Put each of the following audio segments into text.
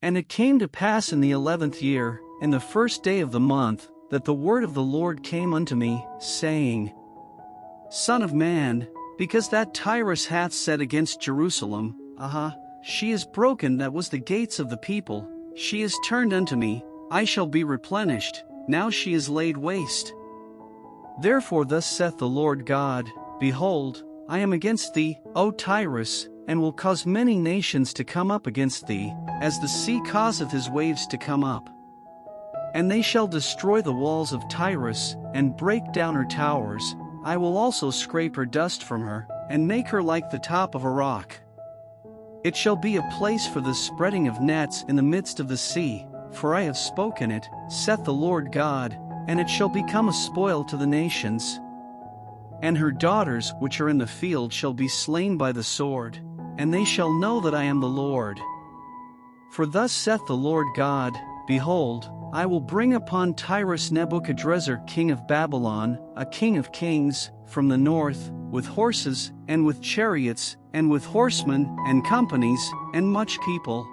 And it came to pass in the 11th year, in the first day of the month, that the word of the Lord came unto me, saying, Son of man, because that Tyrus hath said against Jerusalem, she is broken that was the gates of the people, she is turned unto me, I shall be replenished, now she is laid waste. Therefore thus saith the Lord God, Behold, I am against thee, O Tyrus, and will cause many nations to come up against thee, as the sea causeth his waves to come up. And they shall destroy the walls of Tyrus, and break down her towers. I will also scrape her dust from her, and make her like the top of a rock. It shall be a place for the spreading of nets in the midst of the sea, for I have spoken it, saith the Lord God, and it shall become a spoil to the nations. And her daughters which are in the field shall be slain by the sword, and they shall know that I am the Lord. For thus saith the Lord God, Behold, I will bring upon Tyrus Nebuchadrezzar king of Babylon, a king of kings, from the north, with horses, and with chariots, and with horsemen, and companies, and much people.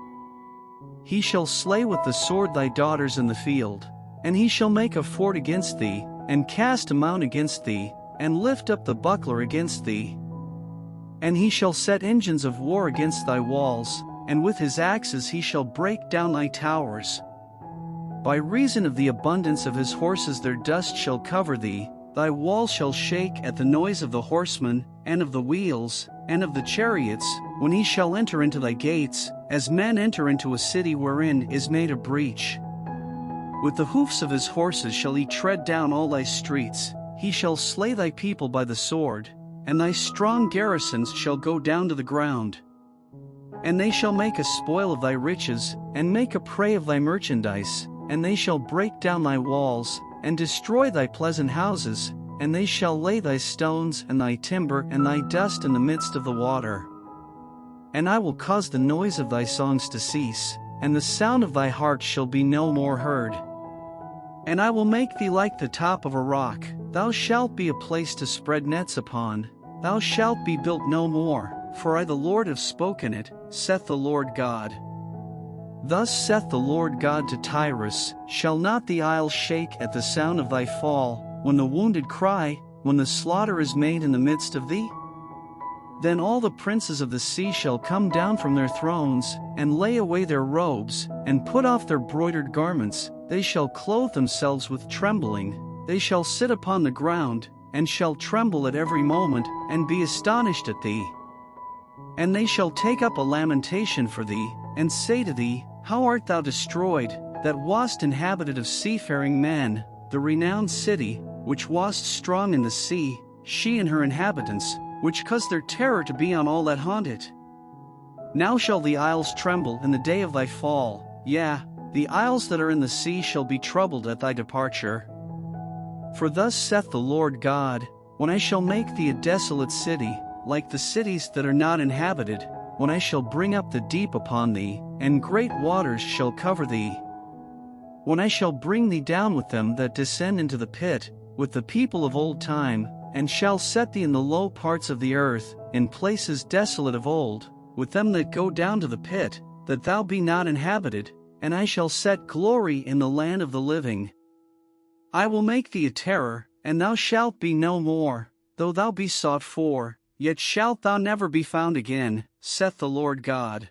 He shall slay with the sword thy daughters in the field, and he shall make a fort against thee, and cast a mount against thee, and lift up the buckler against thee. And he shall set engines of war against thy walls, and with his axes he shall break down thy towers. By reason of the abundance of his horses their dust shall cover thee, thy walls shall shake at the noise of the horsemen, and of the wheels, and of the chariots, when he shall enter into thy gates, as men enter into a city wherein is made a breach. With the hoofs of his horses shall he tread down all thy streets, he shall slay thy people by the sword, and thy strong garrisons shall go down to the ground. And they shall make a spoil of thy riches, and make a prey of thy merchandise, and they shall break down thy walls, and destroy thy pleasant houses, and they shall lay thy stones and thy timber and thy dust in the midst of the water. And I will cause the noise of thy songs to cease, and the sound of thy harp shall be no more heard. And I will make thee like the top of a rock, thou shalt be a place to spread nets upon, thou shalt be built no more, for I the Lord have spoken it, saith the Lord God. Thus saith the Lord God to Tyrus, Shall not the isles shake at the sound of thy fall, when the wounded cry, when the slaughter is made in the midst of thee? Then all the princes of the sea shall come down from their thrones, and lay away their robes, and put off their broidered garments, they shall clothe themselves with trembling, they shall sit upon the ground, and shall tremble at every moment, and be astonished at thee. And they shall take up a lamentation for thee, and say to thee, How art thou destroyed, that wast inhabited of seafaring men, the renowned city, which wast strong in the sea, she and her inhabitants, which caused their terror to be on all that haunt it. Now shall the isles tremble in the day of thy fall, yea, the isles that are in the sea shall be troubled at thy departure. For thus saith the Lord God, When I shall make thee a desolate city, like the cities that are not inhabited, when I shall bring up the deep upon thee, and great waters shall cover thee. When I shall bring thee down with them that descend into the pit, with the people of old time, and shall set thee in the low parts of the earth, in places desolate of old, with them that go down to the pit, that thou be not inhabited, and I shall set glory in the land of the living. I will make thee a terror, and thou shalt be no more, though thou be sought for, yet shalt thou never be found again, saith the Lord God.